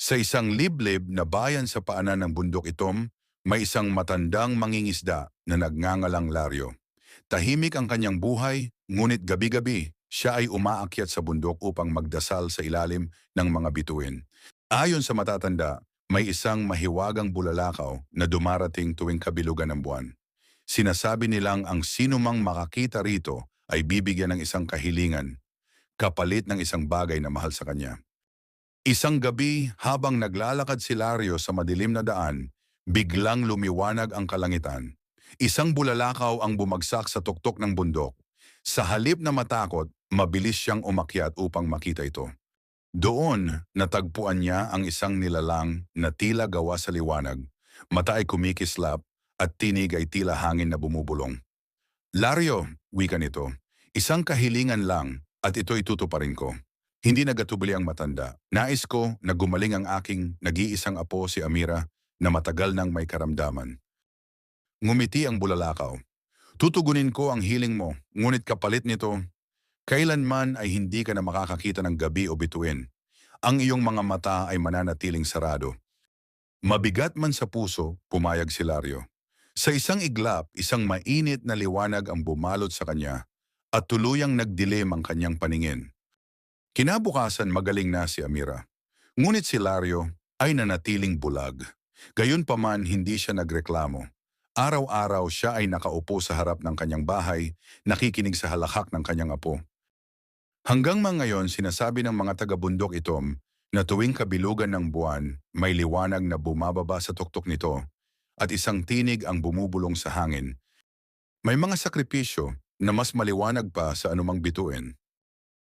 Sa isang liblib na bayan sa paanan ng bundok itom, may isang matandang mangingisda na nagngangalang Laryo. Tahimik ang kanyang buhay, ngunit gabi-gabi siya ay umaakyat sa bundok upang magdasal sa ilalim ng mga bituin. Ayon sa matatanda, may isang mahiwagang bulalakaw na dumarating tuwing kabilugan ng buwan. Sinasabi nilang ang sinumang makakita rito ay bibigyan ng isang kahilingan, kapalit ng isang bagay na mahal sa kanya. Isang gabi habang naglalakad si Lario sa madilim na daan, biglang lumiwanag ang kalangitan. Isang bulalakaw ang bumagsak sa tuktok ng bundok. Sa halip na matakot, mabilis siyang umakyat upang makita ito. Doon, natagpuan niya ang isang nilalang na tila gawa sa liwanag. Mata ay kumikislap at tinig ay tila hangin na bumubulong. Lario, wika nito, isang kahilingan lang at ito'y tutuparin ko. Hindi nagatubili ang matanda. Nais ko na gumaling ang aking nag-iisang apo si Amira na matagal nang may karamdaman. Ngumiti ang bulalakaw. Tutugunin ko ang hiling mo, ngunit kapalit nito, kailanman ay hindi ka na makakakita ng gabi o bituin. Ang iyong mga mata ay mananatiling sarado. Mabigat man sa puso, pumayag si Lario. Sa isang iglap, isang mainit na liwanag ang bumalot sa kanya at tuluyang nagdilim ang kanyang paningin. Kinabukasan magaling na si Amira. Ngunit si Lario ay nanatiling bulag. Gayunpaman hindi siya nagreklamo. Araw-araw siya ay nakaupo sa harap ng kanyang bahay, nakikinig sa halakhak ng kanyang apo. Hanggang ngayon sinasabi ng mga taga-bundok itom na tuwing kabilugan ng buwan, may liwanag na bumababa sa tuktok nito at isang tinig ang bumubulong sa hangin. May mga sakripisyo na mas maliwanag pa sa anumang bituin.